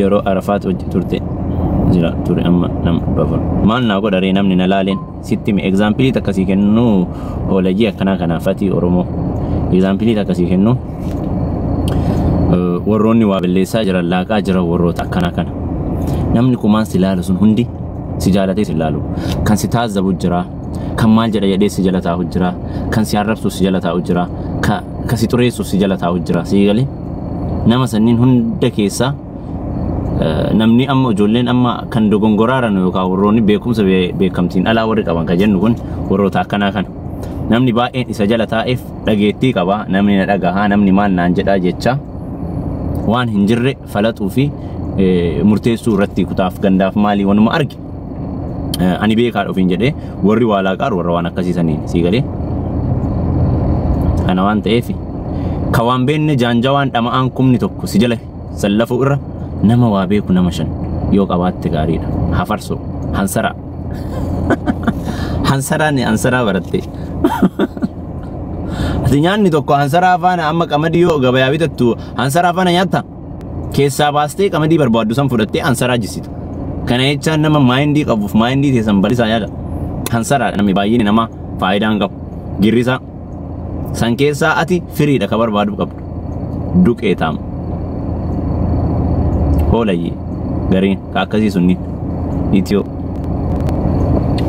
yeroo arafaat hojii turte jira ture amma nam bafar maal naa godha ree namni na laaleen sitti mi example takkasii kennu oolajii akkanaa kanaafati oromoo example takkasii kennu warroonni waa balleessaa jiran laaqaa jira warroota akkanaa kana namni kumaan si laalu sun hundi si jaalatee si laalu kan si taazzabu jira kan maal jedha jedhee si jala taa'u jira kan si arrabsu si jala taa'u jira ka si xureessu si jala taa'u jira si galee nama sanniin hunda keessaa namni amma ijoolleen amma kan dogongoraaran yookaan warroonni beekumsa beekamtiin alaa warri qaban ka jennu kun warroota akkanaa kana namni baay'een isa jala taa'eef dhageettii qaba namni na dhagahaa namni maal naan jedhaa jecha waan hin jirre falaxuu fi murteessuu irratti kutaaf gandaaf maalii wanuma argi ani beekaa dhufiin jedhee warri waa laaqaaru warra waan akkasiisaniin sii galee kana waan ta'eef ka waan beenne jaanjawaan dhama'aan kumni tokko si jala sallafuu irra nama waa beeku nama shan yoo qabaatte gaariidha hafarsoo hansaraa hansaraan hansaraa baratte ati nyaanni tokko hansaraa faana amma qamadii yoo gabayaa bitattu hansaraa faana nyaatta keessaa baastee qamadii barbaaddu san fudhattee hansaraa jisitu kana jechaan nama maayindii qabuuf maayindii teessan barisaa yaada hansaraa namni baay'een nama faayidaan qabu girrisaa san keessaa ati firiidha ka barbaadu qabdu duqee taama hoolayyee gariin ka akkasii sunni itiyoo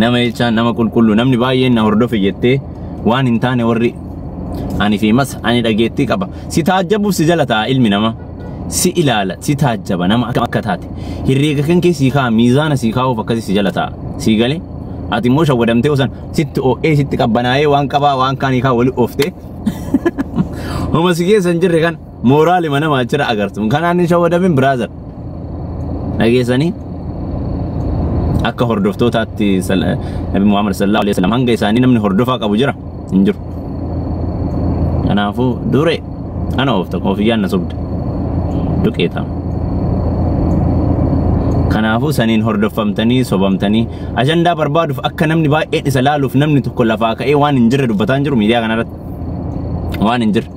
nama jechaan nama qulqulluu namni baay'een na hordofe jettee waan hin taane warri ani fi mas ani dhageettii qaba si taajjabuuf si jala ta'a ilmi nama si ilaala si taajjaba nama akka taate hirreega kan kee sii kaa miizaana sii kaa'uuf akkasii si jala ta'a sii galee ati immoo shawwadamtee osan sitti o'ee sitti qabbanaa'ee waan qabaa waan kaanii kaa wali ooftee homa si keessa hin jirre kan mooraalima nama achira agartu kanaan hin shawwadamin biraazar dhageessanii akka hordoftootaatti Nabi Muhammad sallallahu alaihi wasallam hanga isaanii namni hordofaa qabu jira hin jiru kanaafuu dure ana oofta koofiyyaan na sobde duqeeta kanaafuu saniin hordofamtanii sobamtanii ajandaa barbaaduuf akka namni baay'een isa laaluuf namni tokko lafaa ka'ee waan hin jirre dubbataa hin jiru miidiyaa kanarratti waan hin jirre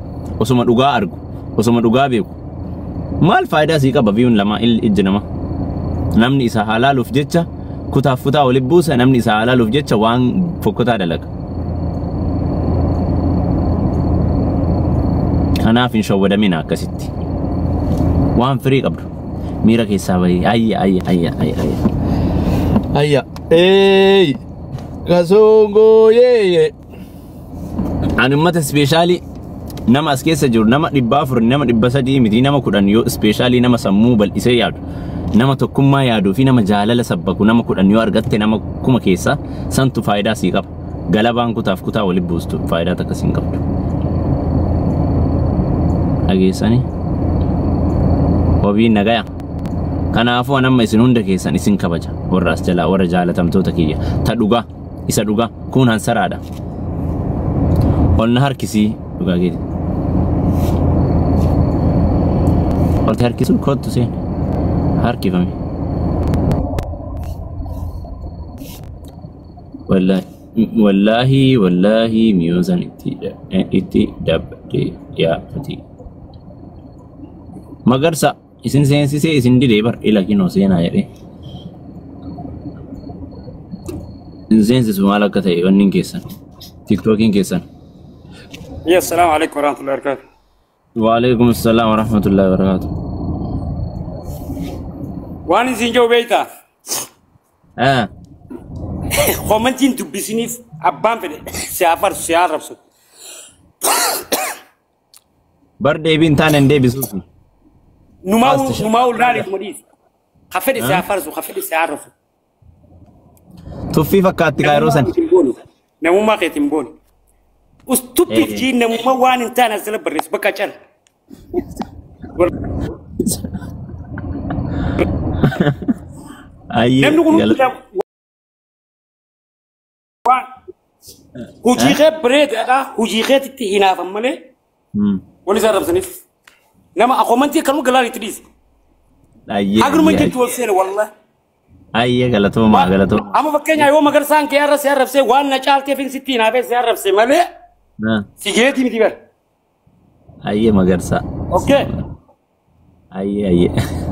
osuma dhugaa argu osuma dhugaa beeku maal faayidaa sii qaba biyuun lama ijji nama namni isa halaaluuf jecha kutaaf kutaa waliin buusa namni isa halaaluuf jecha waan fokkotaa dalaga kanaaf hin shawwadamina akkasitti waan firii qabdu miira keessaa bahee ayya kasongo yee ani ummata speeshaalii nama as keessa jiru nama 400 nama 300 miti nama 10 yoo speeshaalii nama sammuu bal'isee yaadu nama tokkummaa yaaduu fi nama jaalala sabbaku nama 10 yoo argatte nama kuma keessa santu faayidaa sii qaba galabaan kutaaf kutaa waliin buustu faayidaa takka siin qabdu dhageessanii wabiin nagaya kanaafuu anamma isin hunda keessan isin kabaja warra as jalaa warra jaalatamtoota kiyya ta dhugaa isa dhugaa kun hansaraadha ol na harkisii dhugaa geeti ol ta harkisuu kottu seen harkifame wallahi miyoosan itti dabde yaafati magarsa isin seensisee isin didee bar ila kinoo seenaa jedhee isin seensisu maal akka ta'e wannin keessan tiktookiin keessan السلام عليكم ورحمة الله وبركاته. وعليكم السلام ورحمة الله وبركاته. وأنا زينجو بيتا. خمنتين تبصيني أبان في سيارة رفسو. برد بين تان عندي بسوسي. نماو راري مريض. خفيت سيارة رفسو. توفي فكات كايروسن. نمو ما كتيمبون. Stupid جين نمو وان إنتان أزل بريس بكاشر. أيه. هوجيخة بريد هوجيخة تهينا فمالي. ولي زارب سنيف. نما أخومنتي كانوا قلالي تريز. أيه. أقول من جد وصل والله. أيه غلطوا ما غلطوا. أما بكينا يوم مقر سان كيارا سيارب سي وان نجال تفين ستين أبي سيارب سي مالي. سيجيتي متبر. أيه مقر سا. أوكي. Ayye.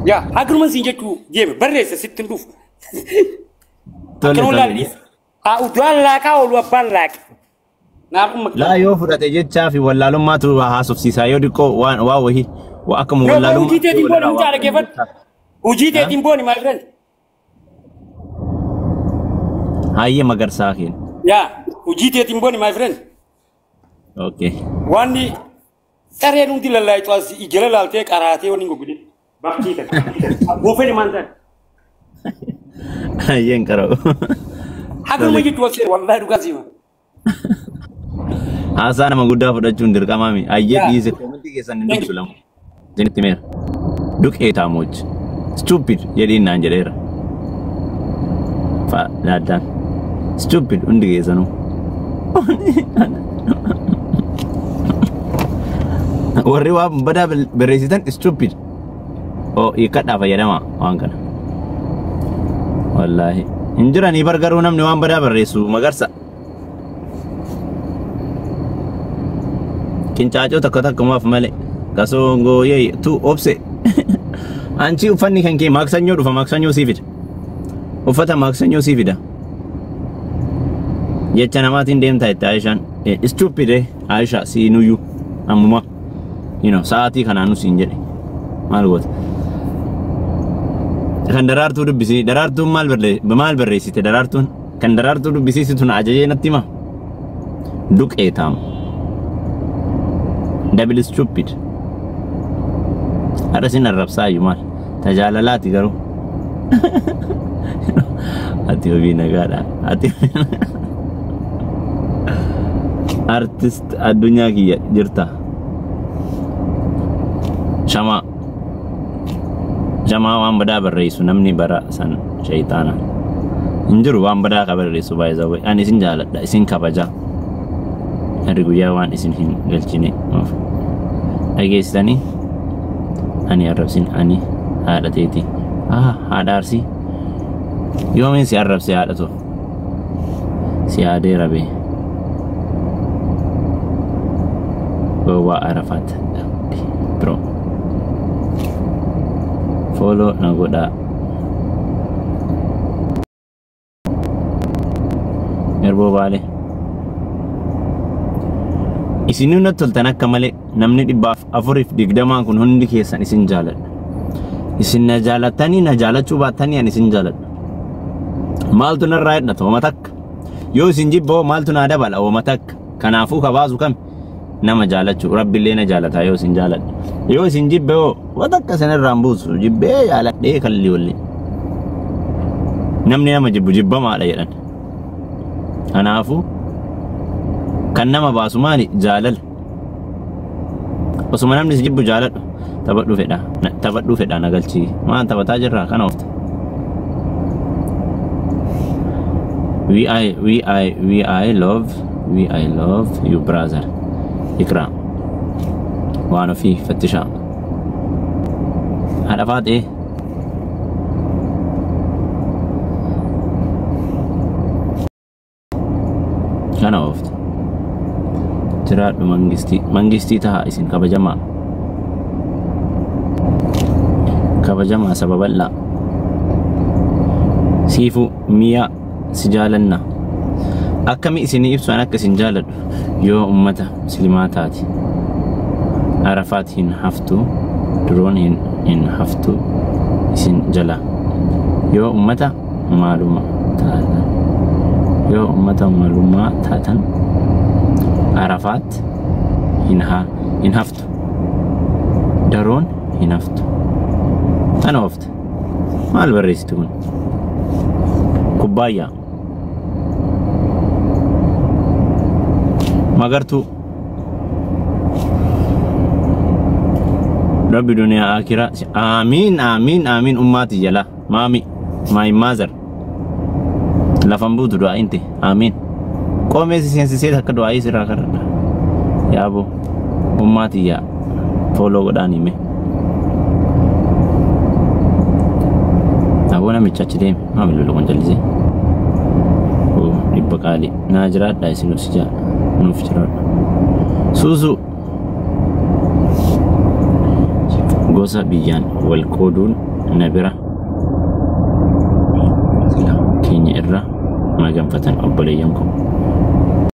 Yaa haguman siin jechuu deeme barreessa sittin dhufu. Tole, Akkana tole. laalii. Haa uduraan laaqaa oolu abbaan laaqe. Naafuma. Laa yoo fudhate jechaa fi wallaalummaatu haasofsiisaa yoo diqqoo waan wahii akkuma Yoo wallaalummaa. hojii teetiin booni mucaa dhaggeeffadhu. Hojii teetiin booni maal jedhan? Hayyee magarsaa keenya. Yaa hojii teetiin booni maal jedhan? Okay. Wanni sareen hundi lallaayitu as ijala laaltee qaraatee wani goggoge. Bakki kan. Goofeni maal ta'e? Hayyeen qara'u. Haguma jitu as wallahi dhugaa siima. Haasaa nama guddaa fudhachuun dirqamaa mi. Hayyee dhiise koomentii keessan hin dubbisu lamu. Jenitti meera. Duqee taamoch. Stupid jedhiin naan jedheera. Laaddaan. Stupid hundi keessanuu. Warri waan badaa barreessitan stupid. Hiikkadhaa fayyadama waan kana. Wallaahi. Hin jiranii bargaruu namni waan badaa barreessu magarsa. Kincaacoo takka takkumaaf malee. Kasongoo yee tu obse. Anchi uffanni kan kee maaksanyoo dhufa maaksanyoo sii fida. Uffata maaksanyoo sii fida. Jecha namaatiin deemtaa itti Aishaan. Stupid Aisha siinuyyuu ammuma. Sa'aatii kanaanu siin jedhe. Maal goota? Kan daraartuu dubbisii. Daraartuun maal barreessite daraartuun? Kan daraartuu dubbisiisitu na ajajee natti hima. Duqee taamu. Double stupid. Ada sin arrabsaa iyyuu maal? Tajaalalaati garuu. Ati obii nagaadha. Artist addunyaa kiyya jirta. Shamaa waan badaa barreessu namni bara san shayitaana. Hin jiru waan badaa ka barreessu baay'ee zawwee. Ani isin jaaladha isin kabaja. Harri guyyaa waan isin hin galchine. Dhageessitanii ani arrabsin ani haadha teeti. Haadha arsii. Yoomiin si arrabse haadha too. Si haadee rabee. Gowwaa Arafaat. Bro. Follow na godhaa. Erboo Baalee. Isin natti toltan akka malee namni 420 kun hundi keessan isin jaaladha. Isin na jaalattanii na jaalachuu baattanii ani isin jaaladha. Maaltu narraa hidhata ooma takka. Yoo isin jibboo maaltu naa dabala ooma takka. Kanaafuu kabaasu kam nama jaalachuu rabbillee na jaalataa yoo isin jaaladha. Yoo isin jibboo watakka sanarraan buusu jibbee jaaladhee kalli walli. Namni nama jibbu jibbamaadha jedhan. Kanaafuu kan nama baasu maali jaalala. Osuma namni si jibbu jaaladhu taphadhuu fedha nagalchii maan taphataa jirraa kana ofta. I love you brother. Ikra waan ofii fattishaa. Haadha faatee kana ofta. Jiraadhu mangistii tahaa isin kabajamaa sababallaa siifu miyaa si jaalanna akkami isinii ibsu an akka isin jaaladhu yoo ummata muslimaa taati Arafaat hin haftu duroon hin haftu isin jala yoo ummata maalummaa taatan Arafaat hin haftu daroon hin haftu. Ana ofta maal barreessitu kun kubbaayyaa magartuu rabbi duniyaa akhiraa amiin ummaati jala maazar lafan buutu du'aa inte amiin qoomee seensisee akka du'aayii sirraa kadhadha yaaboo ummaati yaa fooloo godhaan hime aboo namicha achi deeme maamil lolokon jallisee dhibba qaalii naa jiraadha isin sijaa nuuf jiraadha suusu gosa biyyaan wal qooduun na bira keenya irra maganfatan obboleeyyan koo.